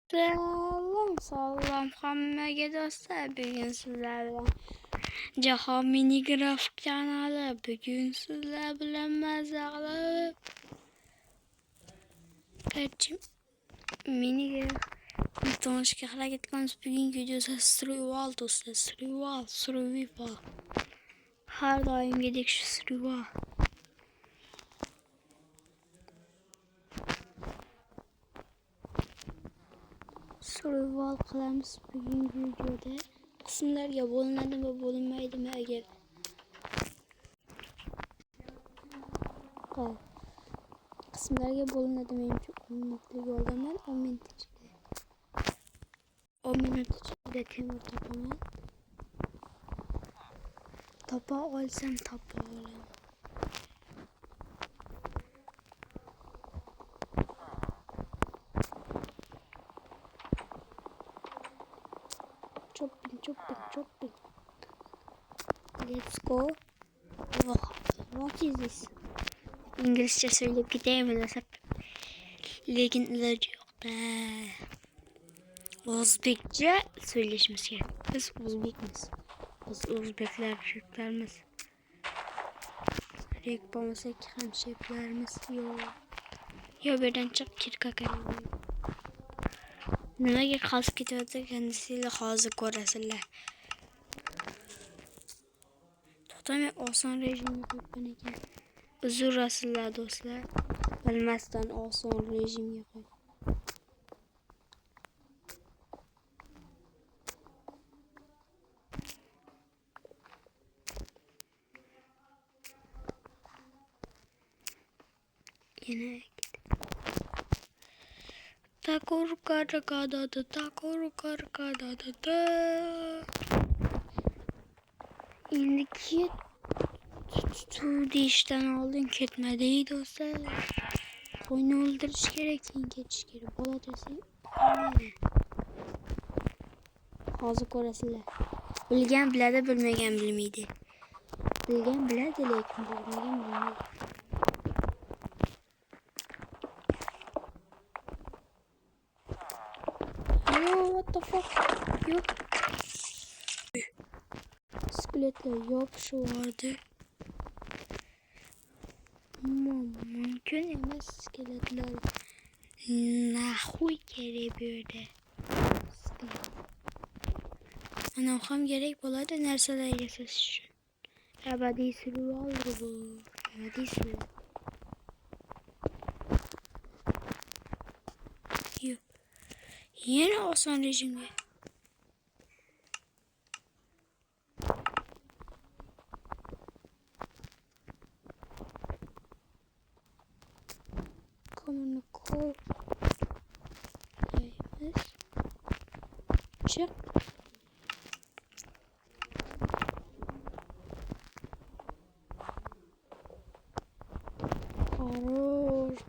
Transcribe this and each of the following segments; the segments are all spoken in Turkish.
Sağlam hammaga dostlar, bugun sizlar bilan Jahon Minigraf kanali. Bugun sizlar bilan maza qilib Minigraf tanishga harakat qilamiz. Bugungi videoda survival do'stlar, survival. Har doimgidek shu survival. Survival qilamiz bugungi videoda. Qismlarga bo'linadimi, bo'linmaydimi agar qismlarga bo'linadi. Menimcha 10 minutlik yo'ldaman, 10 minut ichida 10 minut ichida temir topaman. Topa olsam topa olaman. Chopping. Let's go. What is this? İngilizce söyleyip gideyim desem. Lekin ilacı yok da. Özbekçe söyleşmesi gerek. Biz Özbekmiz. Biz Özbekler, Türklerimiz. Rek olmasak hemşehrilerimiz yok. Ya birden çık kirkak elim. Nimaga qalib ketyapti kendisiyle hozir ko'rasizlar. To'xtamay oson rejimga qo'ygan ekan. Uzurasizlar do'stlar. Bilmasdan oson rejimga qo'y. Yine Takur karkada da. Indiki tutuldu işten aldın ketmedi dostlar. Oyunu öldürüş gerek, geçiş gerek. Balatası. Hazır korasılar. Bilgen biladi, bilmegen bilmeydi. Bilgen biladi, lekin bilmegen bilmeydi. What the fuck? Yok. Iskeletler yok şu vardı. Mümkün emas iskeletler. Nahuy gerek böyle. Ana ham gerek bo'ladi narsalar yasash uchun. Abadiy survival bu. Abadiy survival. Yok. Yine oson rejimga. Komunu koy. Çık.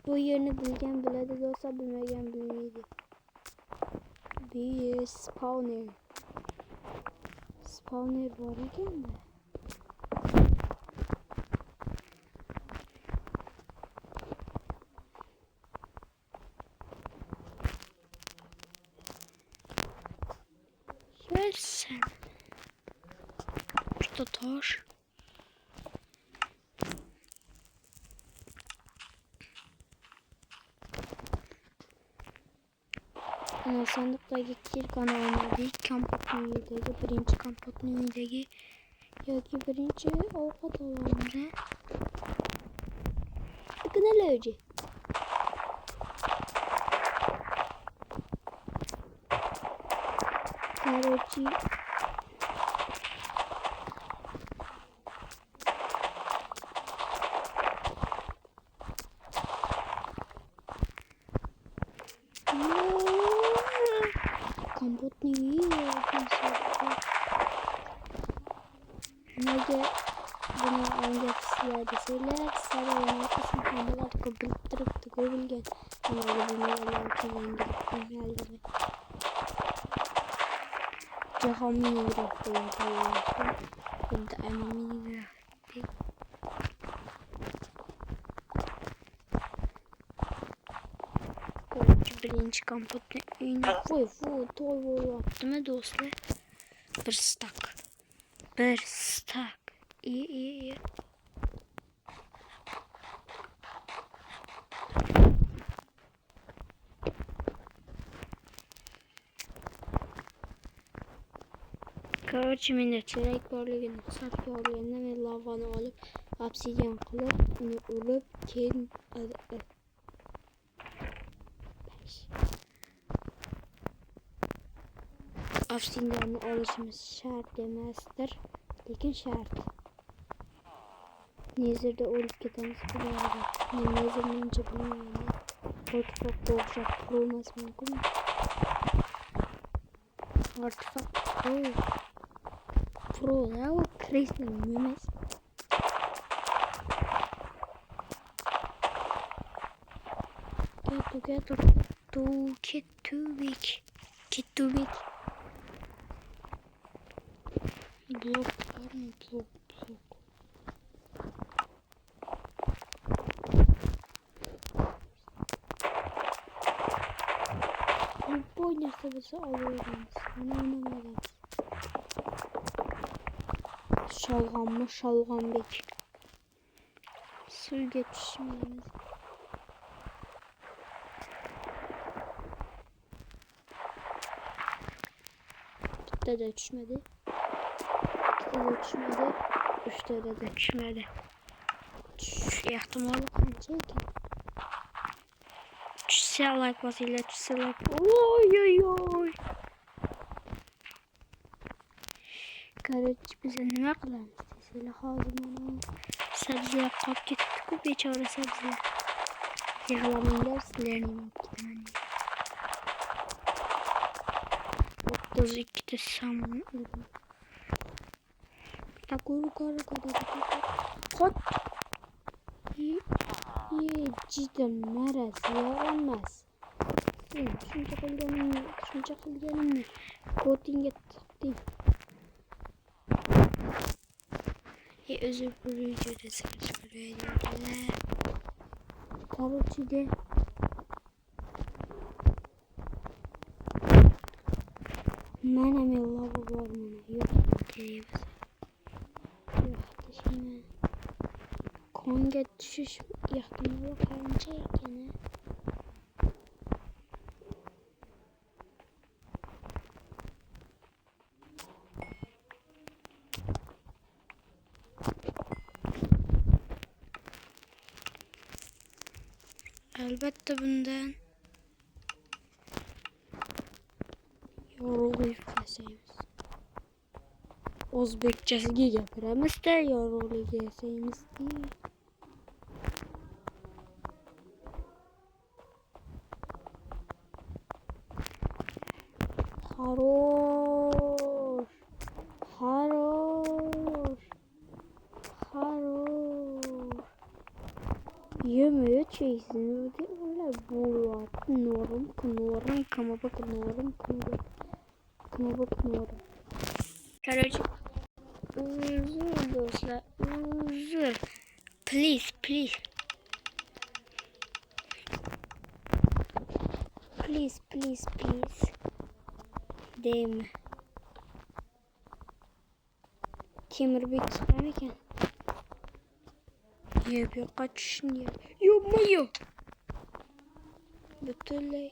Bu yerini bilgen biledi olsa bilmegen bilmeydi. Bir spawner. Spawner var iken de. Gel sen. Şurada taş. Sandıktaki kirkanı olmadı. Kampotun üyedeki, birinci kampotun üyedeki. Yoki birinci avukat olanları. Bakın hele önce. Karıcı. Kampot ne yiyor? Nege bunu önceki deseler sarayın arkasını kameralar kopiltirip koyulgen. Ama bunu yalarken geldi. Jahon Minigraf koyulgen. Bunda ama Minigraf değil. intikam potayını. Voy attı mı dostlar? Bir stack. İyi. Короче, мен çörek börlüğünü saf yağlayanına ve lavanı alıp obsidian kılıp onu ulup kelim obsidianı alışımız şart demezdir. Lekin şart. Nezirde olup ketemiz biliyordu. Men nezirnince bilmiyorum. Artifak olacak kurulması mümkün mü? Artifak Pro ya o crazy memes. Get too big. Blok var mı? Blok. Bu oynarsa bizi alıyoruz. Bunu oynamadan. Şalgam bek. Suyu geçişmemiz. Bitti de düşmedi. Üçte de düşmedi. İhtimalı kanca ki. Düşse like basıyla düşse like. Oy. Kardeş bize ne kılan? Sesle hazım ona. Sebze kap gittik bu beçara sebze. Yağlamayın derslerini gitmeni. 32'de saman aldım. Takuru kadar. Hot. Cidden merası yaramaz. Şunca kılganım. Coating'e taktım. Özür dilerim. Karotçu de. Mənə lava var mənə. Yox. Şimdi. Konga düşüş ihtimali kanca gene. Elbette bundan yoruluyup keseyimiz. Özbekçesiga gapiramiz da yoruluyup keseyimiz değil. Yemeğe çeysin öyle bu norum kama bak norum. Kardeşim uzun dostlar uzun please değil mi? Timur bir çıkarırken yapıyor kaçışını yapıyor. Bütünley.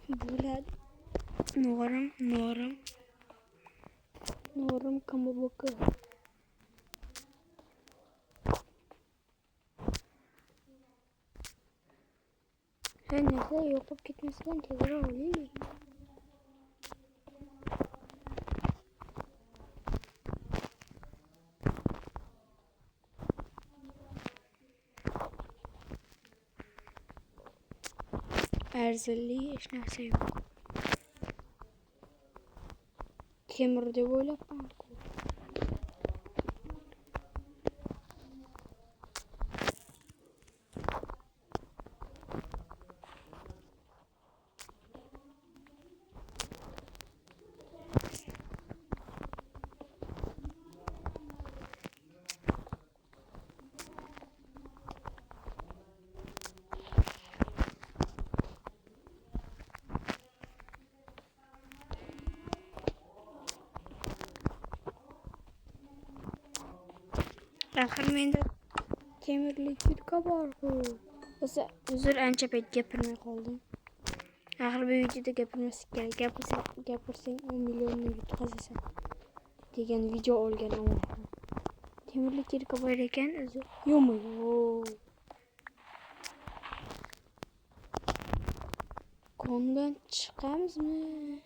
Böyle norum kamu bakı. Her neyse yokup gitmesinden tekrar oluyor. Erzilliği hiç neyse yok. Kemirde böyle banko. Axir menda temirlik yurka bor-ku. Uzr, ancha payt gapirmay qoldim. Axir bu videoda gapirmaslik kerak. Gapirsang 10 millionni yutqazasan degan video olgan Alloh. Temirlik yurka bor ekan o'zi. Yo'q. Kondan chiqamizmi?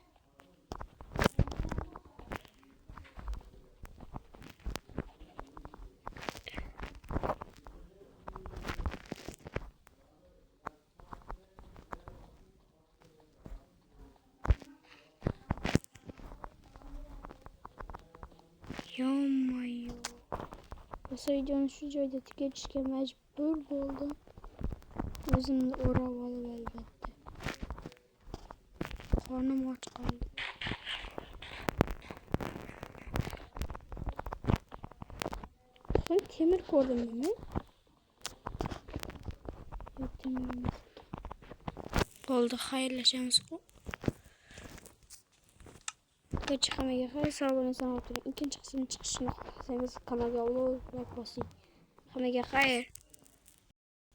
Yo-mayo. O'sha videoni shu joyda tugatishga majbur bo'ldim. O'zimni o'rab olib albatta. Qornim och qoldi. Sen temir ko'rdingmi men? Yo'q, temir emas. Bo'ldi, xayrlashamiz. Ko'cha hammaga xayr, sog' bo'ling, salomat bo'ling. Ikkinchi qismni chiqishini xohlasangiz kanalga like bosing. Hammaga xayr.